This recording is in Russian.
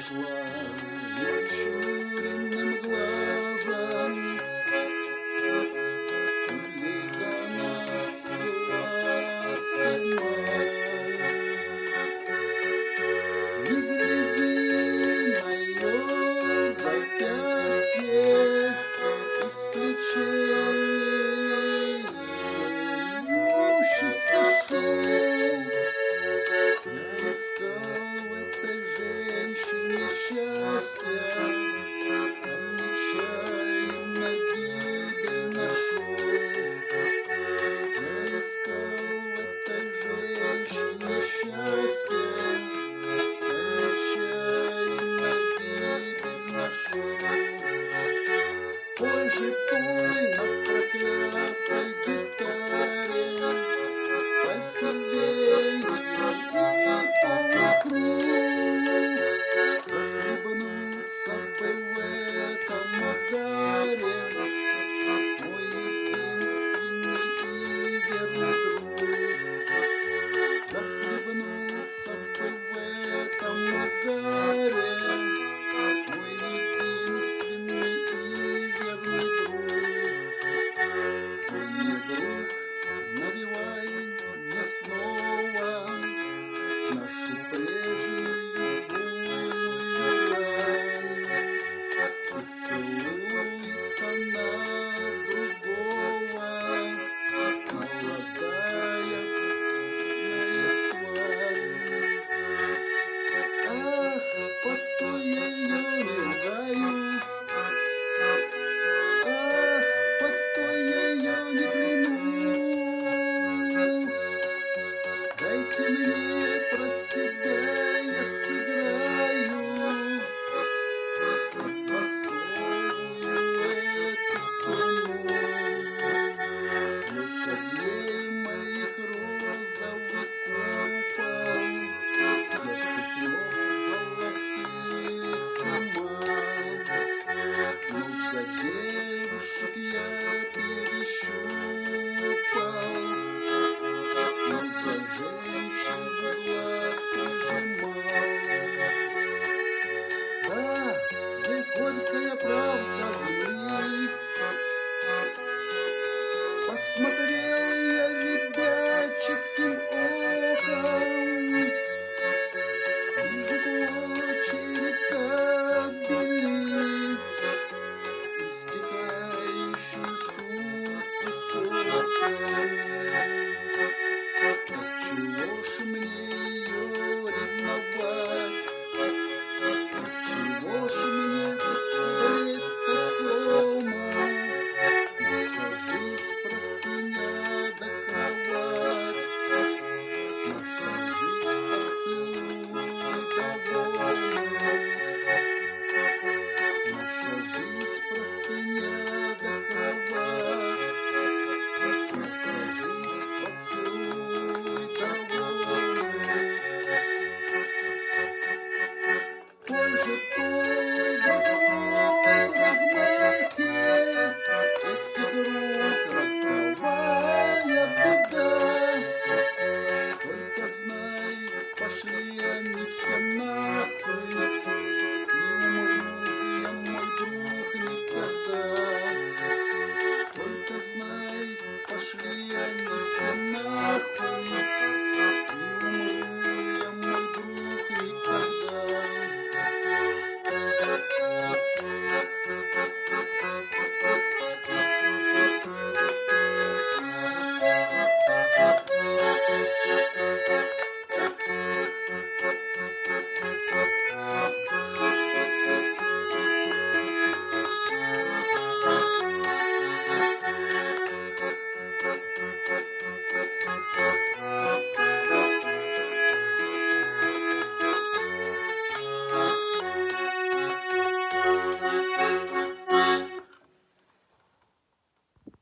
подошла и прищуренным глазом века нас свела с ума. Не гляди на ее запястье из плечей вьющийся шелк. Я искал в этой женщине счастья, а нечаянно гибель нашел. Я искал в этой женщине счастья, а нечаянно гибель нашел. Пой же, пой на проклятой гитаре, пальцы веют и полукруг. Захлебнуться бы в этом угаре, мой единственный и верный друг. Захлебнуться бы в этом угаре, мой единственный и верный друг. Мой друг, навевай мне снова нашу прежнюю буйную рань. Пусть целует она другого, молодая тварь. Ах, постой, я ее не ругаю. Ах, постой, я ее не кляну. Дайте мне про себя, я сыграю басовую эту струну. Плюс огней моих розовый купол, сердце снов золотых с ума. Много девушек я перещупал, много женщин в углах прижимал. Да, есть горькая правда земли. Посмотрел я ребяческим оком, вижу очередь кабели, истекающую сутку соком. Отчего ж мне ее ревновать? Отчего ж мне болеть такому? Наша жизнь простыня да кровать, наша жизнь поцелуй довольный. Наша жизнь простыня да кровать, наша жизнь поцелуй довольный. Пой же,